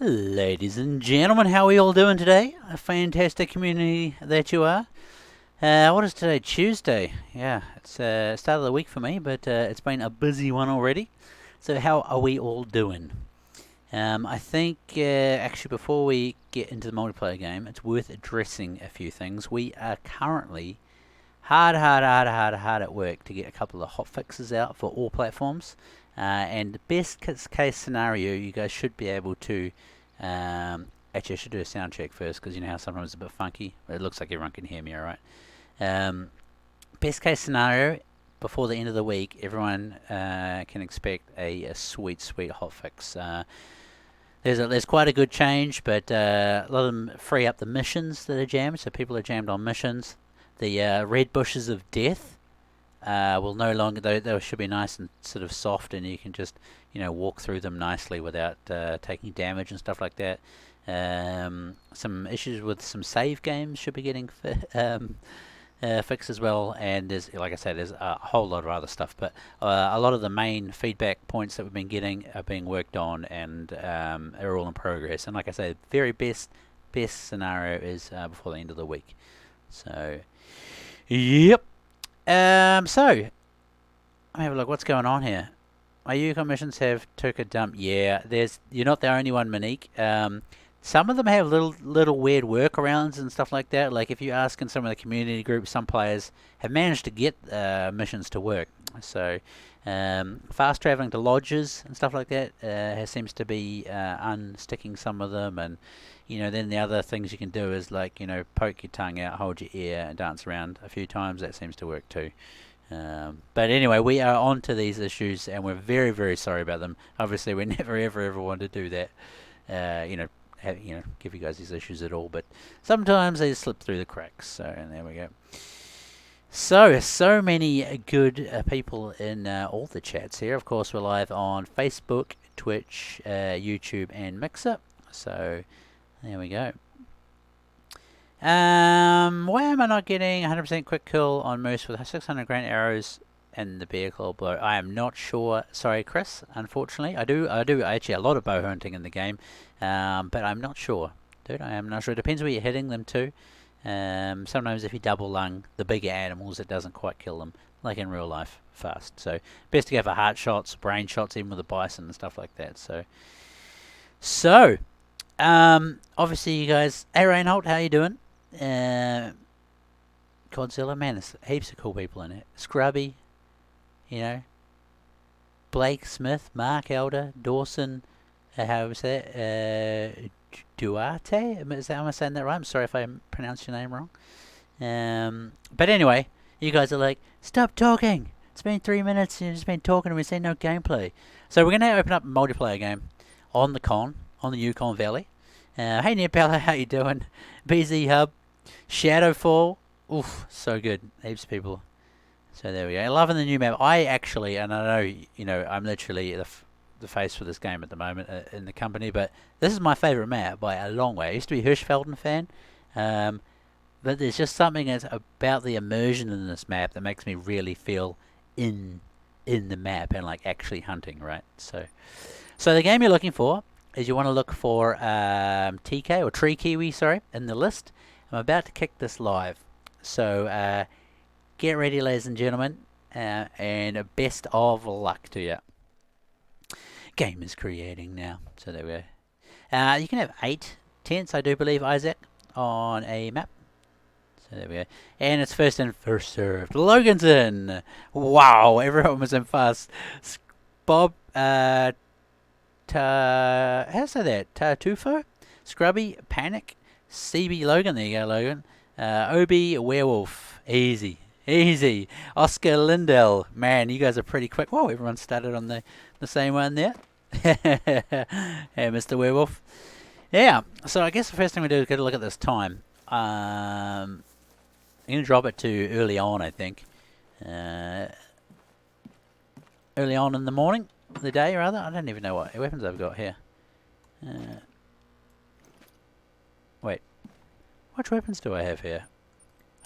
Ladies and gentlemen, how are we all doing today? A fantastic community that you are. What is today? Tuesday. Yeah, it's start of the week for me, but it's been a busy one already. So how are we all doing? I think actually before we get into the multiplayer game, it's worth addressing a few things. We are currently hard at work to get a couple of hot fixes out for all platforms. And the best case scenario, you guys should be able to. Actually, I should do a sound check first because you know how sometimes it's a bit funky. But it looks like everyone can hear me, all right. Um, Best case scenario, before the end of the week, everyone can expect a sweet hotfix. There's quite a good change, but a lot of them free up the missions that are jammed, so people are jammed on missions. The red bushes of death will no longer. They should be nice and sort of soft, and you can just walk through them nicely without taking damage and stuff like that. Some issues with some save games should be getting fixed as well, and there's, like I said, there's a whole lot of other stuff, but a lot of the main feedback points that we've been getting are being worked on, and are all in progress. And like I say, very best scenario is before the end of the week. So, yep. So let me have a look. What's going on here? My Yukon missions have took a dump. Yeah, you're not the only one, Monique. Some of them have little weird workarounds and stuff like that. Like if you ask in some of the community groups, some players have managed to get missions to work. So fast traveling to lodges and stuff like that seems to be unsticking some of them. And then the other things you can do is like poke your tongue out, hold your ear, and dance around a few times. That seems to work too. But anyway, we are on to these issues, and we're very, very sorry about them. Obviously, we never, ever want to do that. Give you guys these issues at all, but sometimes they slip through the cracks. So, and there we go. So many good people in all the chats here. Of course, we're live on Facebook, Twitch, YouTube, and Mixer. So, there we go. Why am I not getting 100% quick kill on Moose with 600 grain arrows and the vehicle blow? I am not sure. Sorry, Chris. Unfortunately, I do actually a lot of bow hunting in the game, but I'm not sure, dude. I am not sure. It depends where you're hitting them too. Sometimes if you double lung the bigger animals, it doesn't quite kill them like in real life fast. So best to go for heart shots, brain shots, even with a bison and stuff like that. So obviously you guys. Hey Reinhold, how you doing? Godzilla, man, there's heaps of cool people in it. Scrubby, Blake Smith, Mark Elder, Dawson, how was that? Duarte? Am I saying that right? I'm sorry if I pronounced your name wrong. But anyway, you guys are like, stop talking. It's been 3 minutes and you've just been talking and we've seen no gameplay. So we're going to open up a multiplayer game on the Yukon Valley. Hey Nepella, how you doing? BZ Hub, Shadowfall. Oof, so good. Heaps of people. So there we go. Loving the new map. I actually, and I know, I'm literally the face for this game at the moment in the company, but this is my favourite map by a long way. I used to be a Hirschfelden fan, but there's just something about the immersion in this map that makes me really feel in the map and like actually hunting, right? So the game you're looking for is you want to look for TK or Tree Kiwi, sorry, in the list. I'm about to kick this live, so get ready, ladies and gentlemen, and best of luck to you. Game is creating now, so there we go. You can have 8 tents, I do believe, Isaac, on a map. So there we go. And it's first in, first served. Logan's in! Wow, everyone was in fast. Bob, how's that? Tartufo? Scrubby, Panic, CB Logan, there you go, Logan. Obi, Werewolf, easy. Oscar Lindell, man, you guys are pretty quick. Whoa, everyone started on the same one there. Hey, Mr. Werewolf. Yeah, so I guess the first thing we do is get a look at this time. I'm going to drop it to early on, I think. Early on in the morning, the day rather. I don't even know what weapons I've got here. Wait, which weapons do I have here?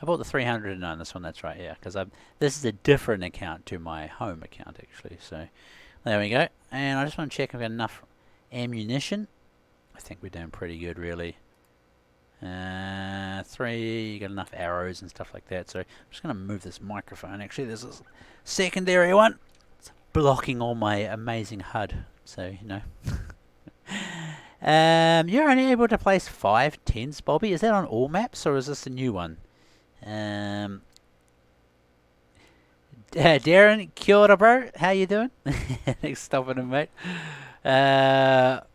I bought the 300 on this one, that's right, yeah. Because this is a different account to my home account, actually. So, there we go. And I just want to check if I've got enough ammunition. I think we're doing pretty good, really. 3, you got enough arrows and stuff like that. So I'm just going to move this microphone. Actually, there's a secondary one. It's blocking all my amazing HUD. So, you know. You're only able to place 5 tents, Bobby. Is that on all maps, or is this a new one? Darren, kia ora, bro. How you doing? Thanks for stopping in, mate. What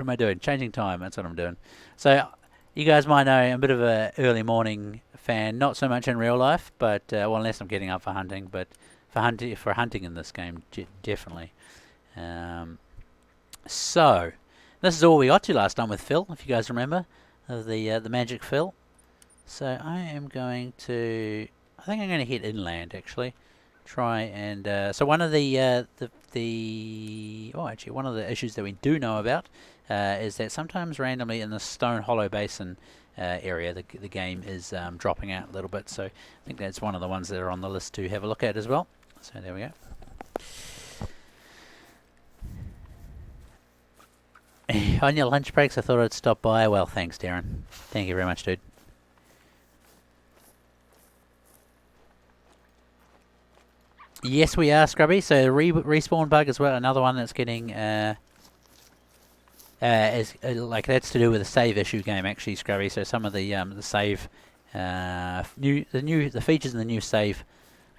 am I doing? Changing time. That's what I'm doing. So, you guys might know I'm a bit of a early morning fan. Not so much in real life, but well, unless I'm getting up for hunting. But for hunting in this game, definitely. So, this is all we got to last time with Phil, if you guys remember, the magic Phil. So I am going to, I think I'm going to hit inland actually. Try and so one of the one of the issues that we do know about is that sometimes randomly in the Stone Hollow Basin area, the game is dropping out a little bit. So I think that's one of the ones that are on the list to have a look at as well. So there we go. On your lunch breaks, I thought I'd stop by. Well, thanks, Darren. Thank you very much, dude. Yes, we are, Scrubby. So respawn bug as well. Another one that's getting is like that's to do with a save issue game, actually, Scrubby. So some of the save the features in the new save.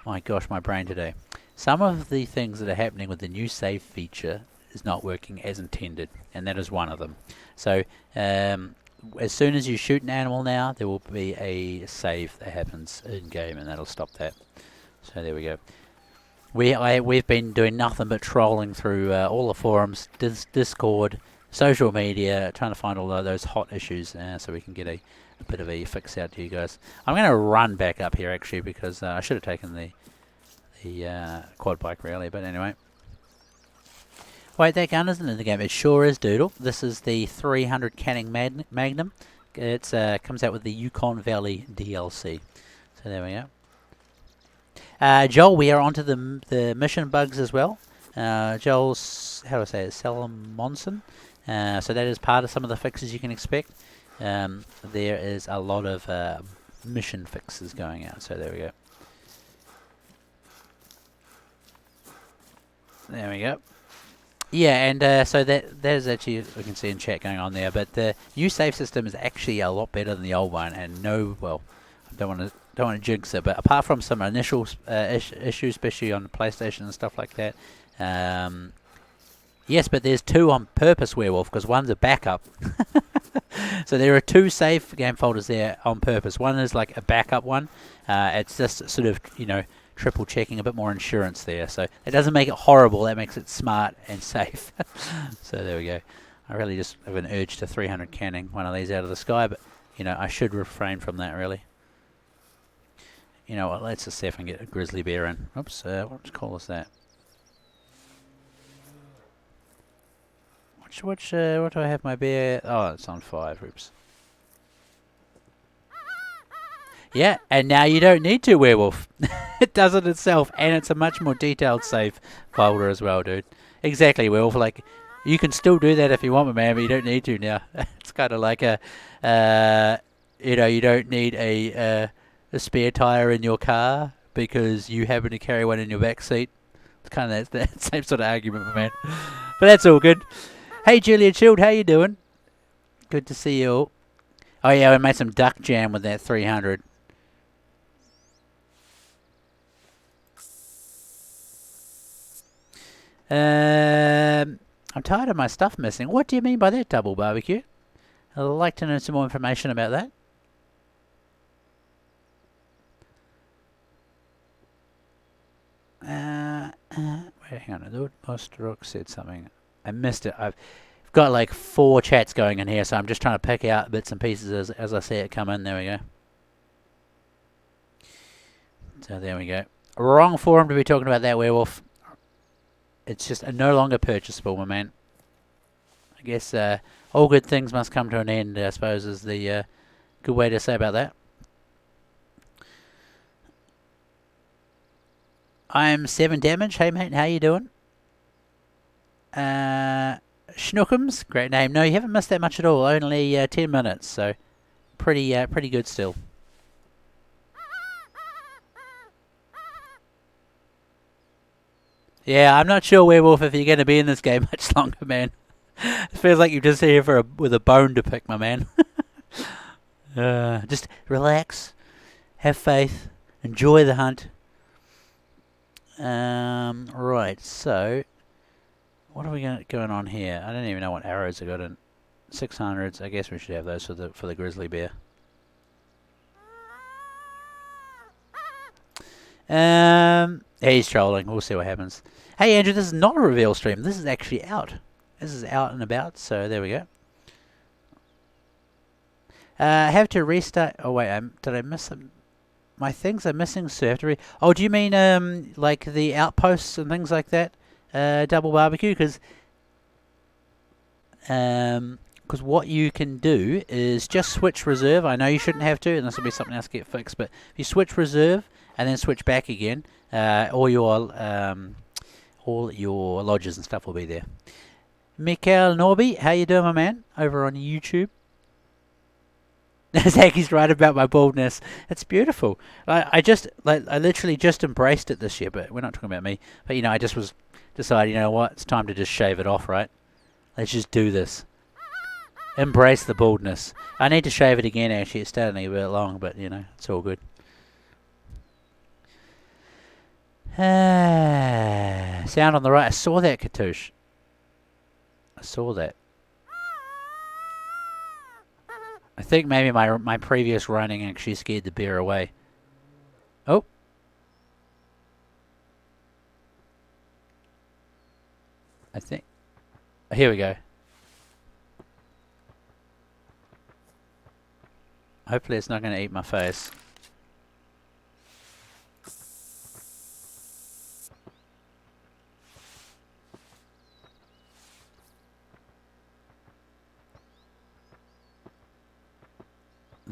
My gosh, my brain today. Some of the things that are happening with the new save feature is not working as intended, and that is one of them. So as soon as you shoot an animal now, there will be a save that happens in game, and that'll stop that. So there we go. We've been doing nothing but trolling through all the forums, Discord, social media, trying to find all of those hot issues so we can get a bit of a fix out to you guys. I'm going to run back up here actually because I should have taken the quad bike rally, but anyway. Wait, that gun isn't in the game. It sure is, Doodle. This is the 300 Canning Magnum. It comes out with the Yukon Valley DLC. So there we go. Joel, we are onto the mission bugs as well. Joel's, how do I say it, Salamonson. So that is part of some of the fixes you can expect. There is a lot of mission fixes going out. So there we go. There we go. Yeah, and so that is actually, we can see in chat going on there, but the new save system is actually a lot better than the old one, and well, I don't want to jinx it, but apart from some initial issues, especially on the PlayStation and stuff like that, yes, but there's 2 on purpose, Werewolf, because one's a backup. So there are 2 save game folders there on purpose. One is like a backup one. It's just sort of, you know, triple checking, a bit more insurance there. So it doesn't make it horrible, that makes it smart and safe. So there we go. I really just have an urge to 300 canning one of these out of the sky, but you know, I should refrain from that really. You know what, let's just see if I can get a grizzly bear in. Oops, what call is that? What do I have my bear? Oh, it's on 5. Oops. Yeah, and now you don't need to, Werewolf. It does it itself, and it's a much more detailed save folder as well, dude. Exactly, Werewolf. Like, you can still do that if you want, man, but you don't need to now. It's kind of like a, you know, you don't need a spare tire in your car because you happen to carry one in your back seat. It's kind of that same sort of argument, man. But that's all good. Hey, Julia Chilled, how you doing? Good to see you all. Oh yeah, we made some duck jam with that 300. I'm tired of my stuff missing. What do you mean by that, Double Barbecue? I'd like to know some more information about that. Wait, hang on. Lord Ostrock said something. I missed it. I've got like 4 chats going in here, so I'm just trying to pick out bits and pieces as I see it come in. There we go. So there we go. Wrong forum to be talking about that, Werewolf. It's just no longer purchasable, my man. I guess all good things must come to an end, I suppose, is the good way to say about that. I'm 7 damage. Hey, mate, how you doing? Schnookums, great name. No, you haven't missed that much at all. Only 10 minutes, so pretty good still. Yeah, I'm not sure, Werewolf, if you're going to be in this game much longer, man. It feels like you're just here with a bone to pick, my man. Just relax, have faith, enjoy the hunt. Right, so what are we going on here? I don't even know what arrows I got in. 600s. I guess we should have those for the grizzly bear. He's trolling. We'll see what happens. Hey, Andrew, this is not a reveal stream. This is actually out. This is out and about, so there we go. I have to restart. Oh, wait, did I miss them? My things are missing, so I have to oh, do you mean, like the outposts and things like that? Double barbecue? Because what you can do is just switch reserve. I know you shouldn't have to, and this will be something else to get fixed, but if you switch reserve and then switch back again, all your lodges and stuff will be there. Mikael Norby, how you doing, my man? Over on YouTube. Zaki's right about my baldness. It's beautiful. I literally just embraced it this year, but we're not talking about me. But I just decided, you know what? It's time to just shave it off, right? Let's just do this. Embrace the baldness. I need to shave it again, actually. It's starting to get a bit long, but, it's all good. Sound on the right. I saw that, Katoosh. I saw that. I think maybe my previous running actually scared the bear away. Oh. I think. Here we go. Hopefully it's not going to eat my face.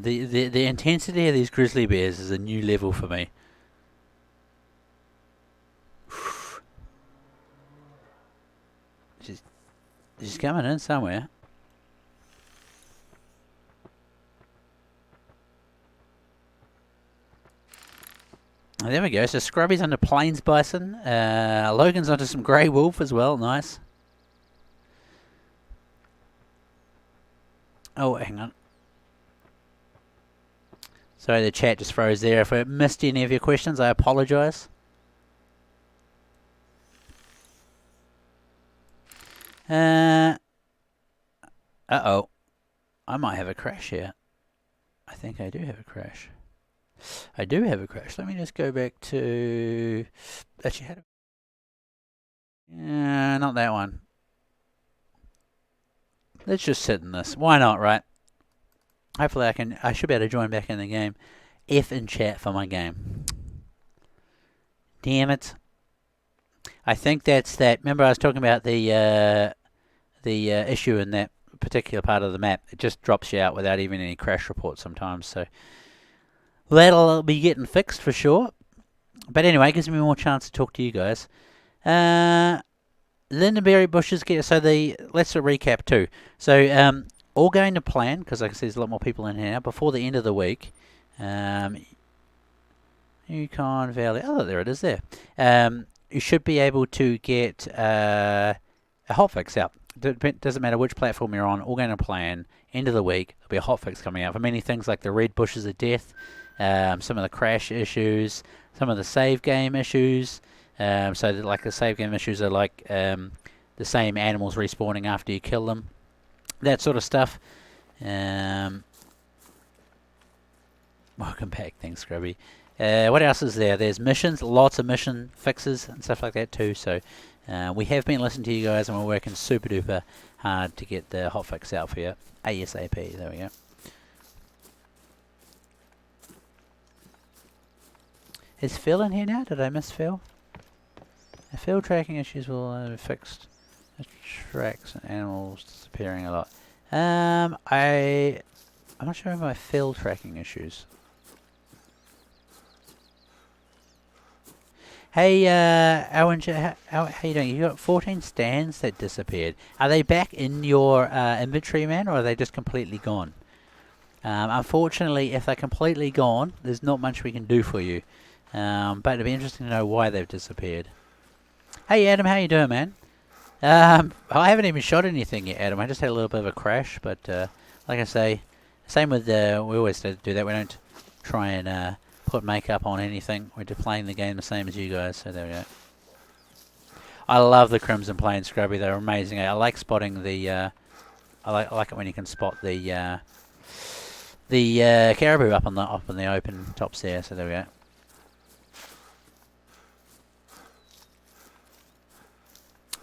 The intensity of these grizzly bears is a new level for me. She's coming in somewhere. Oh, there we go. So Scrubby's under plains bison. Logan's onto some grey wolf as well. Nice. Oh, hang on. Sorry, the chat just froze there. If I missed any of your questions, I apologise. Uh-oh. I might have a crash here. I think I do have a crash. I do have a crash. Let me just go back to... Actually, had not that one. Let's just sit in this. Why not, right? Hopefully I should be able to join back in the game. F in chat for my game. Damn it. I think that's that. Remember I was talking about the issue in that particular part of the map. It just drops you out without even any crash reports sometimes. So that'll be getting fixed for sure. But anyway, it gives me more chance to talk to you guys. Lindenberry bushes get... So let's recap too. So all going to plan, because I can see there's a lot more people in here now, before the end of the week. Yukon Valley. Oh, there it is there. You should be able to get a hotfix out. Doesn't matter which platform you're on, all going to plan. End of the week, there'll be a hotfix coming out for many things like the red bushes of death, some of the crash issues, some of the save game issues. So like the save game issues are like the same animals respawning after you kill them. That sort of stuff. Welcome back. Thanks, Scrubby. What else is there? There's missions. Lots of mission fixes and stuff like that too. So we have been listening to you guys, and we're working super duper hard to get the hotfix out for you. ASAP. There we go. Is Phil in here now? Did I miss Phil? The field tracking issues will be fixed. Tracks and animals disappearing a lot. I'm not sure about my field tracking issues. Hey, Owen, how you doing? You got 14 stands that disappeared. Are they back in your inventory, man, or are they just completely gone? Unfortunately, if they're completely gone, there's not much we can do for you. But it'd be interesting to know why they've disappeared. Hey, Adam, how you doing, man? I haven't even shot anything yet, Adam. I just had a little bit of a crash, but like I say, same with we always do that. We don't try and put makeup on anything. We're just playing the game the same as you guys. So there we go. I love the Crimson Plain Scrubby. They're amazing. I like spotting the. I like it when you can spot the caribou up on the open tops there. So there we go.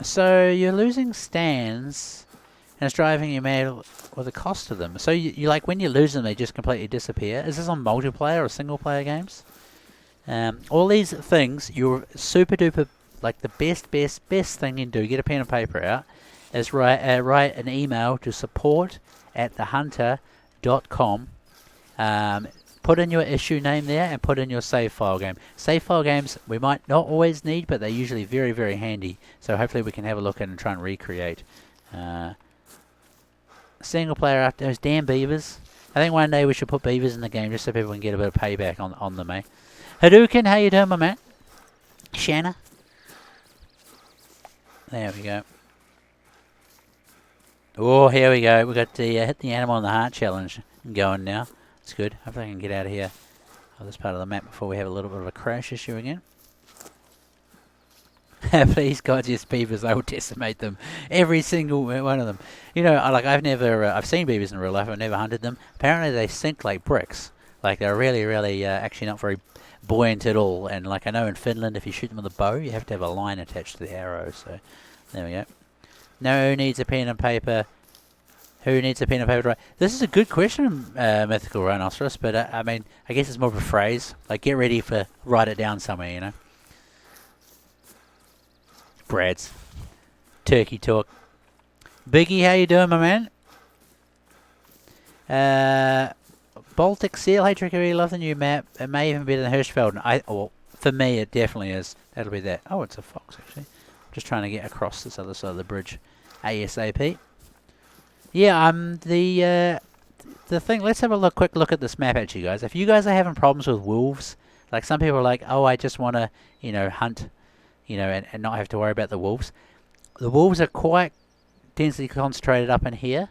So you're losing stands, and it's driving you mad with the cost of them. So you like when you lose them, they just completely disappear. Is this on multiplayer or single player games? All these things, you're super duper like the best thing you can do. Get a pen and paper out. Is write an email to support@thehunter.com. Put in your issue name there and put in your save file game. Save file games we might not always need, but they're usually very, very handy. So hopefully we can have a look at and try and recreate. Single player after those damn beavers. I think one day we should put beavers in the game just so people can get a bit of payback on them, eh? Hadouken, how you doing, my man? Shanna? There we go. Oh, here we go. We've got the hit the animal on the heart challenge going now. It's good. Hopefully I can get out of here of this part of the map before we have a little bit of a crash issue again. Please, God, yes, beavers. I will decimate them. Every single one of them. You know, I've seen beavers in real life. I've never hunted them. Apparently they sink like bricks. Like they're really, actually not very buoyant at all. And like I know in Finland, if you shoot them with a bow, you have to have a line attached to the arrow. So there we go. No needs a pen and paper. Who needs a pen and paper to write? This is a good question, Mythical Rhinoceros, but I mean, I guess it's more of a phrase. Like, get ready for, write it down somewhere, you know? Brad's. Turkey talk. Biggie, how you doing, my man? Baltic Seal, hey Trick, I really love the new map. It may even be better than Hirschfeld. Well, for me, it definitely is. That'll be that. Oh, it's a fox, actually. Just trying to get across this other side of the bridge. ASAP. Yeah, the thing. Let's have a quick look at this map, actually, guys. If you guys are having problems with wolves, like some people are like, oh, I just want to, hunt, and not have to worry about the wolves. The wolves are quite densely concentrated up in here.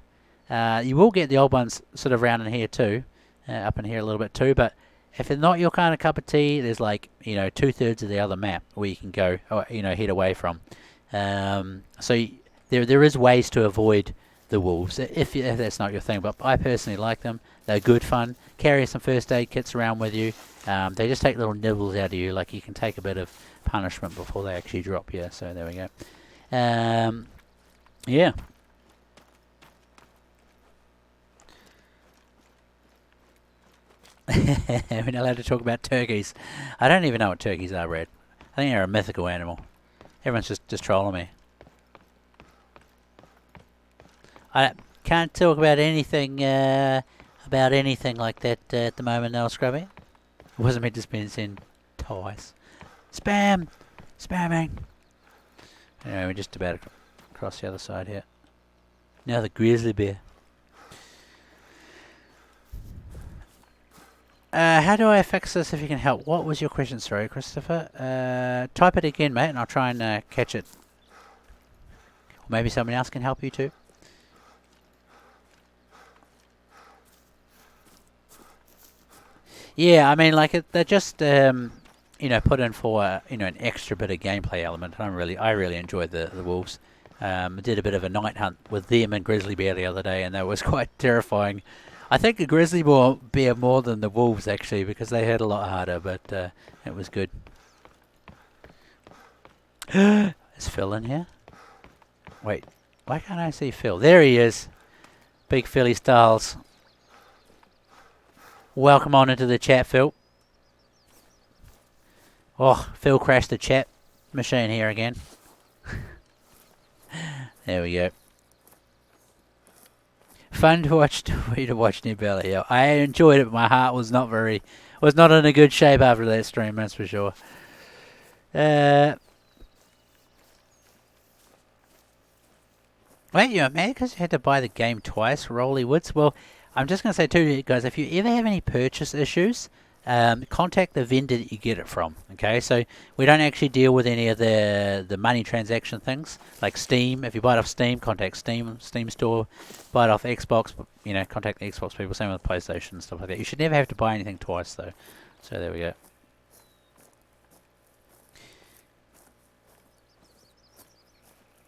You will get the old ones sort of around in here too, up in here a little bit too. But if it's not your kind of cup of tea, there's like 2/3 of the other map where you can go, or head away from. So there is ways to avoid the wolves if that's not your thing, but I personally like them. They're good fun. Carry some first aid kits around with you. They just take little nibbles out of you, like you can take a bit of punishment before they actually drop you. So there we go. Yeah. We're not allowed to talk about turkeys. I don't even know what turkeys are, Brad. I think they're a mythical animal. Everyone's just trolling me. I can't talk about anything like that at the moment, now, Scrubby. It wasn't meant to be sent twice. Spam! Spamming! Anyway, we're just about across the other side here. Now the grizzly bear. How do I fix this if you can help? What was your question, sorry, Christopher? Type it again, mate, and I'll try and catch it. Or maybe someone else can help you too. Yeah, I mean, like they're just put in for an extra bit of gameplay element. I really enjoyed the wolves. I did a bit of a night hunt with them and grizzly bear the other day, and that was quite terrifying. I think the grizzly bear more than the wolves actually, because they hit a lot harder, but it was good. Is Phil in here? Wait, why can't I see Phil? There he is. Big Philly Styles. Welcome on into the chat, Phil. Oh, Phil crashed the chat machine here again. There we go. Fun to watch New Belly. Yeah, I enjoyed it, but my heart was not in a good shape after that stream, that's for sure. Wait, you're mad because you had to buy the game twice, Rollywoods? Well, I'm just going to say too, guys, if you ever have any purchase issues, contact the vendor that you get it from. Okay, so we don't actually deal with any of the money transaction things like Steam. If you buy it off Steam, contact Steam Store. Buy it off Xbox, contact the Xbox people. Same with PlayStation and stuff like that. You should never have to buy anything twice though. So there we go.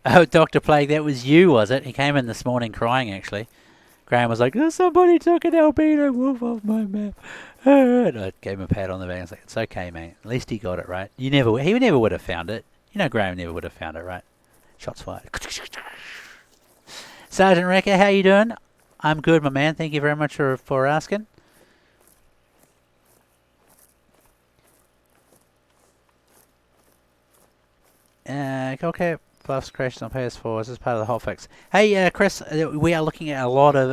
Oh, Dr. Plague, that was you, was it? He came in this morning crying, actually. Graham was like, oh, somebody took an albino wolf off my map. And I gave him a pat on the back and I was like, it's okay, mate. At least he got it, right? He never would have found it. Graham never would have found it, right? Shots fired. Sergeant Wrecker, how you doing? I'm good, my man. Thank you very much for asking. Okay. Plus crashes on PS4 as part of the hotfix. Hey, Chris, we are looking at a lot of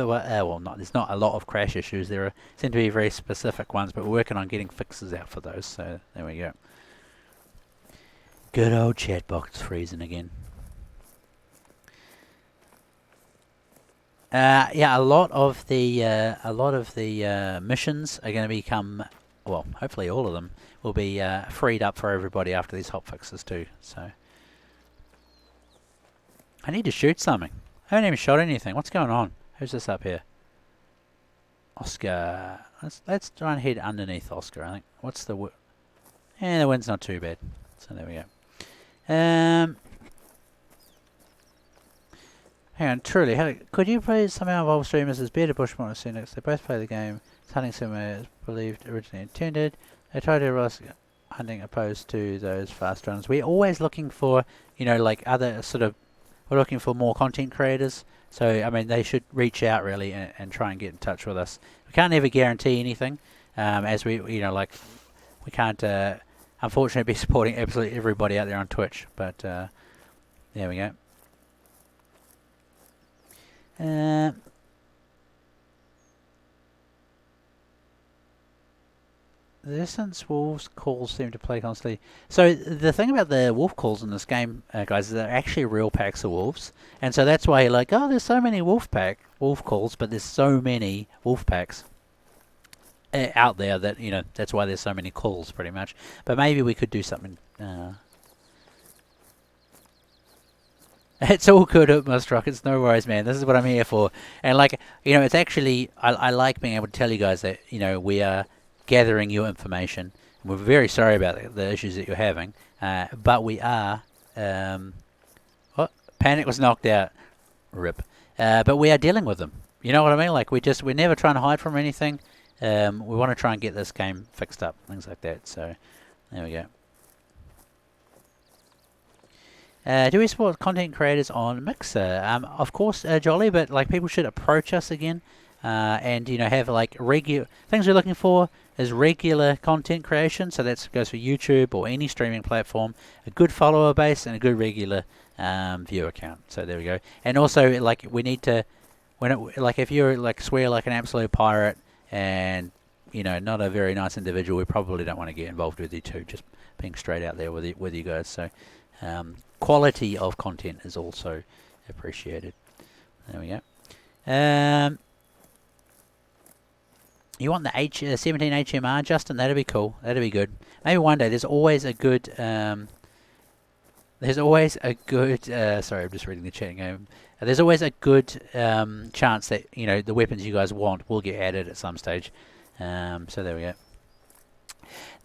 there's not a lot of crash issues. There seem to be very specific ones, but we're working on getting fixes out for those. So there we go. Good old chat box freezing again. A lot of the missions are going to become, well, hopefully all of them will be freed up for everybody after these hotfixes too. So. I need to shoot something. I haven't even shot anything. What's going on? Who's this up here? Oscar. Let's try and head underneath Oscar, I think. What's the... the wind's not too bad. So there we go. Hang on, truly. Could you please somehow involve streamers as Bearded Bushman and Phoenix? They both play the game. It's hunting similar as believed originally intended. They try to roast hunting opposed to those fast runs. We're always looking for, other sort of... We're looking for more content creators, so I mean they should reach out really and try and get in touch with us. We can't ever guarantee anything, as we can't unfortunately be supporting absolutely everybody out there on Twitch. But there we go. The distance wolves calls seem to play constantly. So the thing about the wolf calls in this game, guys, is they're actually real packs of wolves, and so that's why you're like, oh, there's so many wolf calls, but there's so many wolf packs out there that that's why there's so many calls, pretty much. But maybe we could do something. It's all good, Mustrock. It's no worries, man. This is what I'm here for, and it's actually I like being able to tell you guys that we are gathering your information. We're very sorry about the issues that you're having, but we are... what? Panic was knocked out. Rip. But we are dealing with them. You know what I mean? We're never trying to hide from anything. We want to try and get this game fixed up. Things like that. So, there we go. Do we support content creators on Mixer? Of course, Jolly, but people should approach us again. And have regular things we're looking for is regular content creation. So that goes for YouTube or any streaming platform. A good follower base and a good regular viewer count. So there we go. And also we need to if you're swear like an absolute pirate and not a very nice individual, we probably don't want to get involved with you too. Just being straight out there with you guys. So quality of content is also appreciated. There we go. You want the 17 HMR, Justin? That'd be cool. That'd be good. Maybe one day. There's always a good... sorry, I'm just reading the chat game. There's always a good chance that, the weapons you guys want will get added at some stage. So there we go.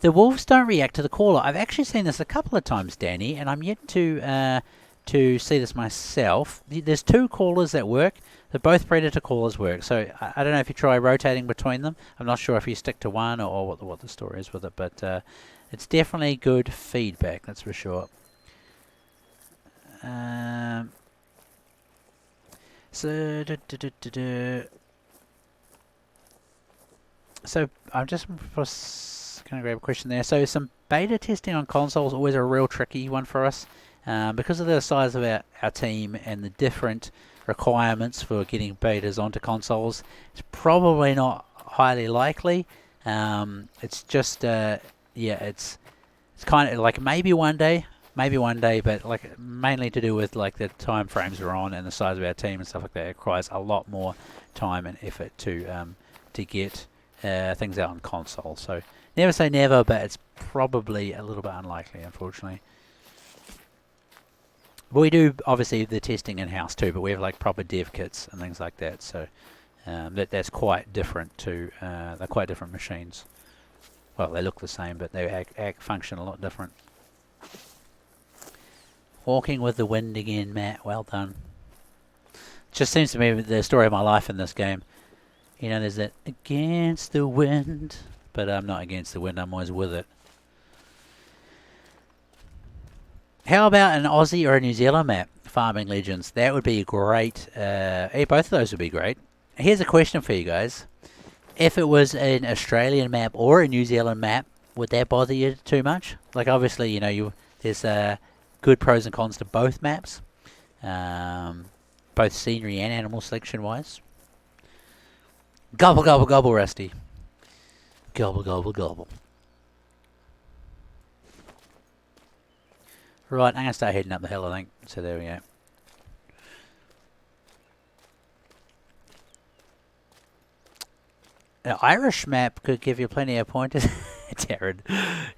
The wolves don't react to the caller. I've actually seen this a couple of times, Danny, and I'm yet to see this myself. There's two callers that work. Both predator callers work. So I don't know if you try rotating between them. I'm not sure if you stick to one or what the story is with it, but it's definitely good feedback. That's for sure. So I'm just going to grab a question there. So some beta testing on consoles always a real tricky one for us. Because of the size of our team and the different requirements for getting betas onto consoles, it's probably not highly likely. It's just it's It's kind of like maybe one day, but like mainly to do with like the time frames we're on and the size of our team and stuff like that. It requires a lot more time and effort to get things out on console. So never say never, but it's probably a little bit unlikely, unfortunately. But we do obviously the testing in house too, but we have like proper dev kits and things like that. So that's quite different to they're quite different machines. Well, they look the same, but they function a lot different. Walking with the wind again, Matt. Well done. Just seems to me the story of my life in this game. You know, there's that against the wind, but I'm not against the wind. I'm always with it. How about an Aussie or a New Zealand map? Farming Legends. That would be great. Both of those would be great. Here's a question for you guys. If it was an Australian map or a New Zealand map, would that bother you too much? Like, obviously, you know, there's good pros and cons to both maps, both scenery and animal selection-wise. Gobble, gobble, gobble, Rusty. Gobble, gobble, gobble. Right, I'm going to start heading up the hill, I think. So there we go. An Irish map could give you plenty of pointers. Darren.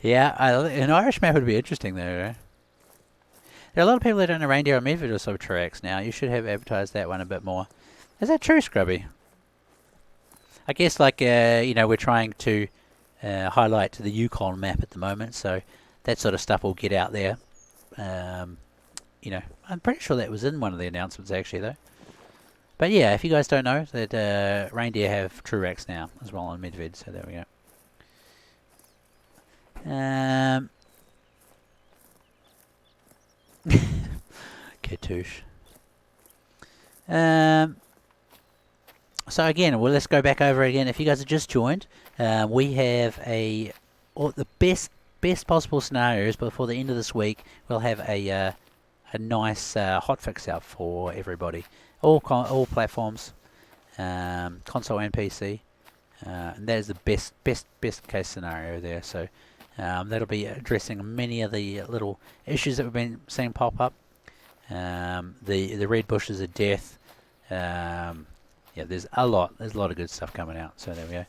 Yeah, an Irish map would be interesting though. There are a lot of people that don't know Reindeer and Medvedis also tracks now. You should have advertised that one a bit more. Is that true, Scrubby? I guess like, you know, we're trying to highlight the Yukon map at the moment, so that sort of stuff will get out there. You know, I'm pretty sure that was in one of the announcements actually though. But yeah, if you guys don't know, that reindeer have true racks now as well on Medved, so there we go. Cartouche. So again, well, let's go back over again. If you guys have just joined, we have the best possible scenarios. Before the end of this week, we'll have a nice hotfix out for everybody. All platforms, console and PC, and that is the best case scenario there. So that'll be addressing many of the little issues that we've been seeing pop up. The red bushes of death. Yeah, there's a lot of good stuff coming out. So there we go.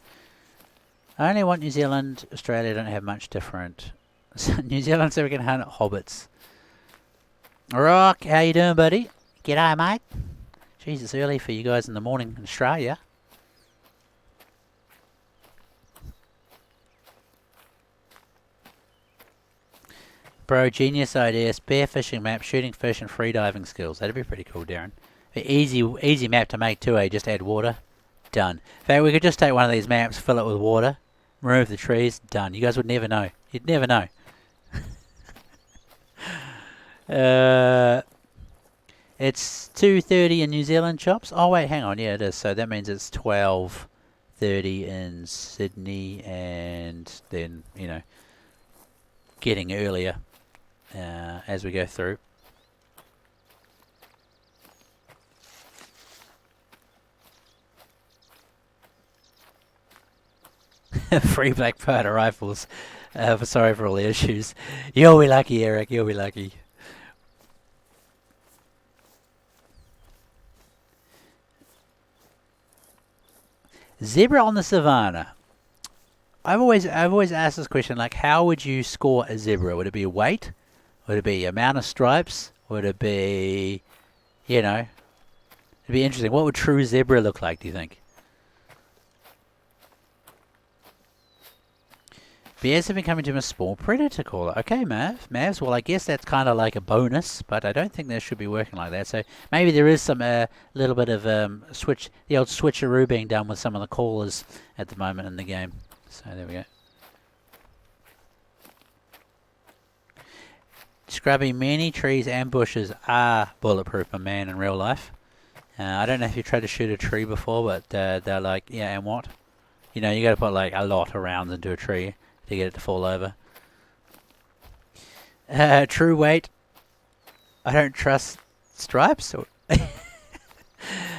I only want New Zealand. Australia don't have much different. New Zealand, so we can hunt hobbits. Rock, how you doing, buddy? G'day, mate. Jeez, it's early for you guys in the morning in Australia. Bro, genius idea. Spearfishing map, shooting fish, and freediving skills. That'd be pretty cool, Darren. Easy map to make too, eh? Just add water. Done. In fact, we could just take one of these maps, fill it with water, remove the trees. Done. You guys would never know. You'd never know. It's 2:30 in New Zealand shops. Oh wait, hang on. Yeah, it is. So that means it's 12:30 in Sydney, and then you know, getting earlier as we go through. Free Black Powder rifles. Sorry for all the issues. You'll be lucky, Eric. You'll be lucky. Zebra on the savannah. I've always asked this question, like, how would you score a zebra? Would it be a weight? Would it be amount of stripes? Would it be, you know, it'd be interesting. What would true zebra look like, do you think? Bears have been coming to a small predator caller. Okay, Mavs. Well, I guess that's kind of like a bonus, but I don't think they should be working like that. So maybe there is some little bit of the old switcheroo being done with some of the callers at the moment in the game. So there we go. Scrubby, many trees and bushes are bulletproof, my man, in real life. I don't know if you tried to shoot a tree before, but they're like, yeah, and what? You know, you got to put like a lot of rounds into a tree to get it to fall over. True weight. I don't trust stripes.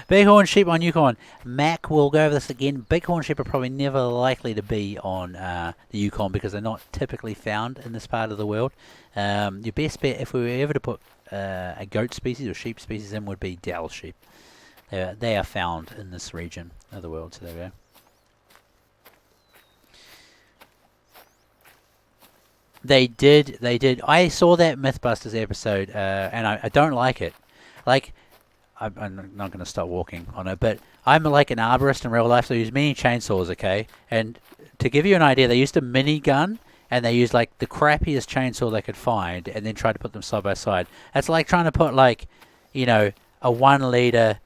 Bighorn sheep on Yukon. Mac will go over this again. Bighorn sheep are probably never likely to be on the Yukon because they're not typically found in this part of the world. Your best bet, if we were ever to put a goat species or sheep species in, would be Dell sheep. They are found in this region of the world, so there we go. They did. I saw that Mythbusters episode, and I don't like it. Like, I'm not going to stop walking on it, but I'm like an arborist in real life, so I use mini chainsaws, okay? And to give you an idea, they used a mini gun, and they used like the crappiest chainsaw they could find, and then tried to put them side by side. That's like trying to put like, you know, a 1 liter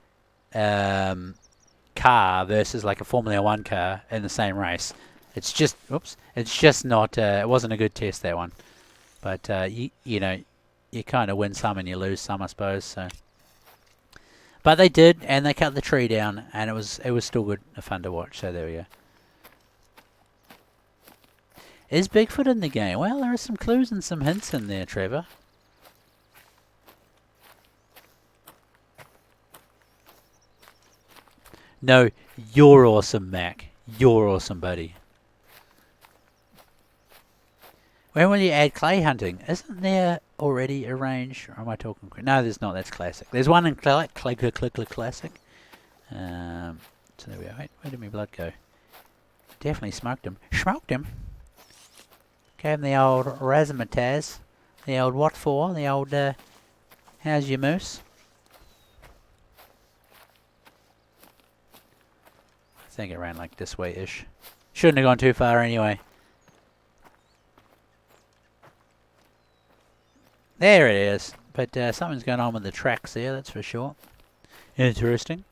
car versus like a Formula One car in the same race. It's just, it's just not. It wasn't a good test, that one. But you know, you kind of win some and you lose some, I suppose. So, but they did, and they cut the tree down, and it was still good, fun to watch. So there we go. Is Bigfoot in the game? Well, there are some clues and some hints in there, Trevor. No, you're awesome, Mac. You're awesome, buddy. When will you add clay hunting? Isn't there already a range? Or am I talking? No, there's not. That's classic. There's one in classic. So there we go. Wait, where did my blood go? Definitely smoked him. Smoked him. Gave him the old razzmatazz. The old what for? The old, how's your moose? I think it ran like this way-ish. Shouldn't have gone too far anyway. There it is. But something's going on with the tracks there, that's for sure. Interesting.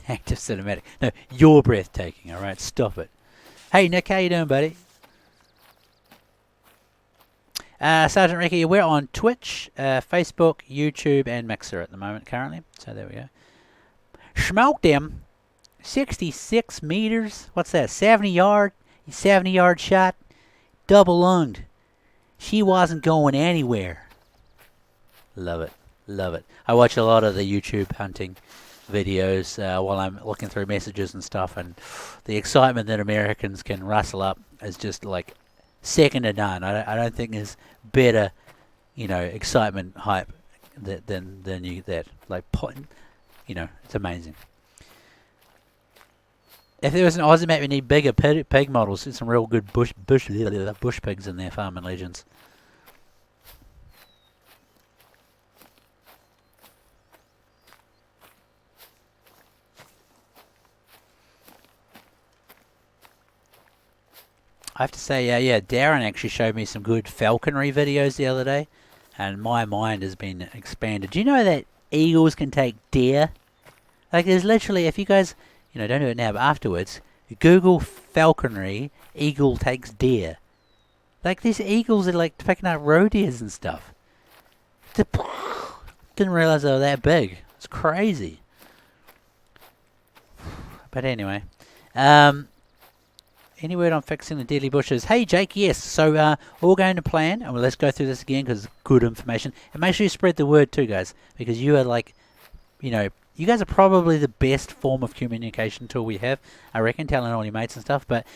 Active cinematic. No, you're breathtaking, alright? Stop it. Hey, Nick, how you doing, buddy? Sergeant Ricky, we're on Twitch, Facebook, YouTube, and Mixer at the moment currently. So there we go. Smoked him. 66 meters. What's that? 70 yard shot. Double lunged. She wasn't going anywhere. Love it. Love it. I watch a lot of the YouTube hunting videos while I'm looking through messages and stuff, and the excitement that Americans can rustle up is just like second to none. I don't think there's better, you know, excitement hype than that. Like, you know, it's amazing. If there was an Aussie mate, we need bigger pig models. There's some real good bush pigs in there, Farming Legends. I have to say, yeah, Darren actually showed me some good falconry videos the other day, and my mind has been expanded. Do you know that eagles can take deer? Like, there's literally, if you guys, you know, don't do it now, but afterwards, Google falconry, eagle takes deer. Like, these eagles are like picking up roe deers and stuff. Didn't realize they were that big. It's crazy. But anyway, any word on fixing the deadly bushes? Hey, Jake, yes. So, all going to plan. And let's go through this again because it's good information. And make sure you spread the word too, guys. Because you are like, you know, you guys are probably the best form of communication tool we have. I reckon, telling all your mates and stuff. But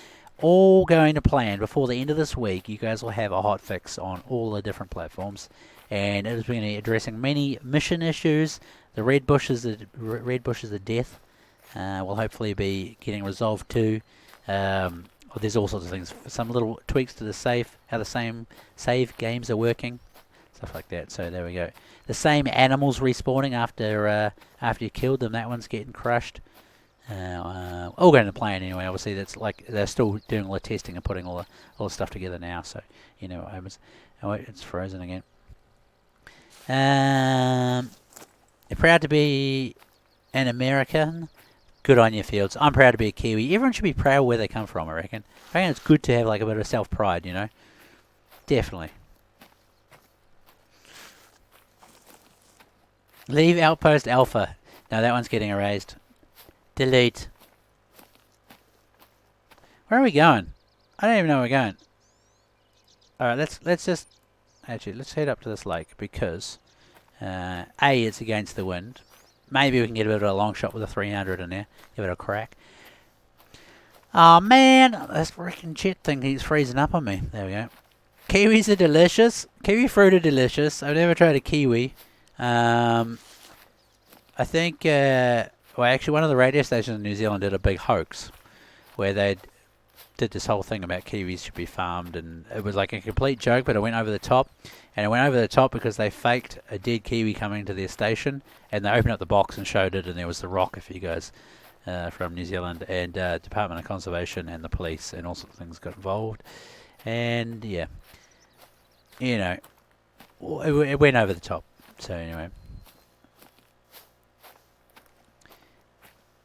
all going to plan. Before the end of this week, you guys will have a hot fix on all the different platforms. And it has been addressing many mission issues. The red bushes of death will hopefully be getting resolved too. There's all sorts of things. Some little tweaks to the how the same save games are working, stuff like that. So there we go. The same animals respawning after you killed them. That one's getting crushed. All going to plan anyway. Obviously, that's like they're still doing all the testing and putting all the stuff together now. So you know what happens. Oh wait, it's frozen again. You're proud to be an American. Good on you, Fields. I'm proud to be a Kiwi. Everyone should be proud where they come from, I reckon. I reckon it's good to have like a bit of self-pride, you know? Definitely. Leave Outpost Alpha. No, that one's getting erased. Delete. Where are we going? I don't even know where we're going. Alright, let's just... Actually, let's head up to this lake because... A, it's against the wind. Maybe we can get a bit of a long shot with a 300 in there. Give it a crack. Oh man, this freaking Chet thing keeps freezing up on me. There we go. Kiwis are delicious. Kiwi fruit are delicious. I've never tried a kiwi. I think, well, actually, one of the radio stations in New Zealand did a big hoax where they did this whole thing about kiwis should be farmed, and it was like a complete joke, but it went over the top. And it went over the top because they faked a dead kiwi coming to their station, and they opened up the box and showed it, and there was the rock, if you guys from New Zealand, and Department of Conservation and the police and all sorts of things got involved. And yeah, you know, it went over the top. So anyway,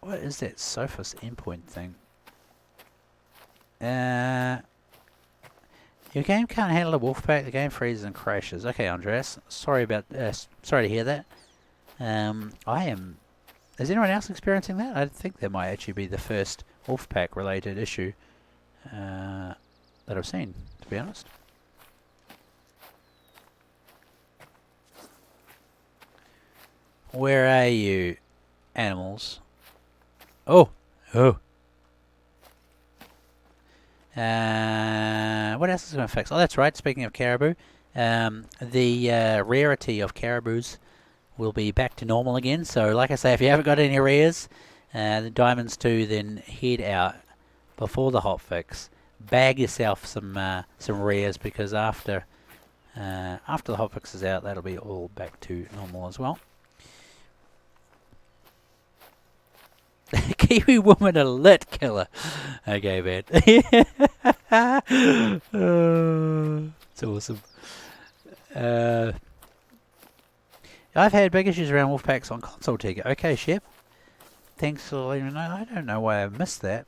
what is that Sophos endpoint thing? Your game can't handle a wolf pack. The game freezes and crashes. Okay, Andreas. Sorry about. Sorry to hear that. I am. Is anyone else experiencing that? I think that might actually be the first wolf pack related issue that I've seen, to be honest. Where are you, animals? Oh, oh. What else is going to fix? Oh, that's right. Speaking of caribou, the rarity of caribous will be back to normal again. So, like I say, if you haven't got any rares, the diamonds too, then head out before the hot fix. Bag yourself some rares, because after the hot fix is out, that'll be all back to normal as well. Kiwi woman a lit killer. Okay, man. It's awesome. I've had big issues around wolf packs on console ticket. Okay, Shep. Thanks for letting me know. I don't know why I missed that.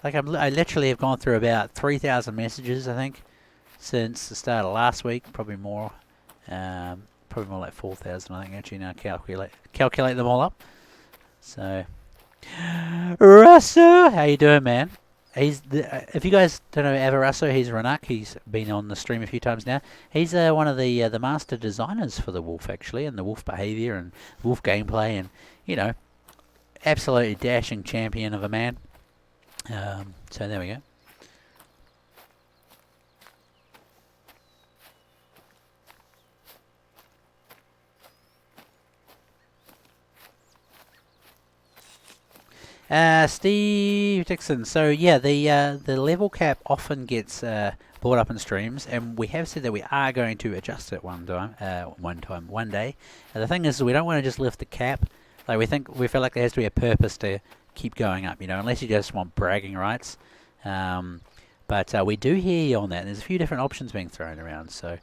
Like I literally have gone through about 3,000 messages, I think, since the start of last week. Probably more. Probably more like 4,000. I think actually now calculate them all up. So, Russo, how you doing, man? If you guys don't know Avarasso, he's Ranak. He's been on the stream a few times now. He's one of the master designers for the wolf, actually, and the wolf behavior and wolf gameplay, and you know, absolutely dashing champion of a man. So there we go. Steve Dixon. So yeah, the level cap often gets brought up in streams, and we have said that we are going to adjust it one day. And the thing is, we don't want to just lift the cap. Like we feel like there has to be a purpose to keep going up. You know, unless you just want bragging rights. But we do hear you on that. There's a few different options being thrown around. So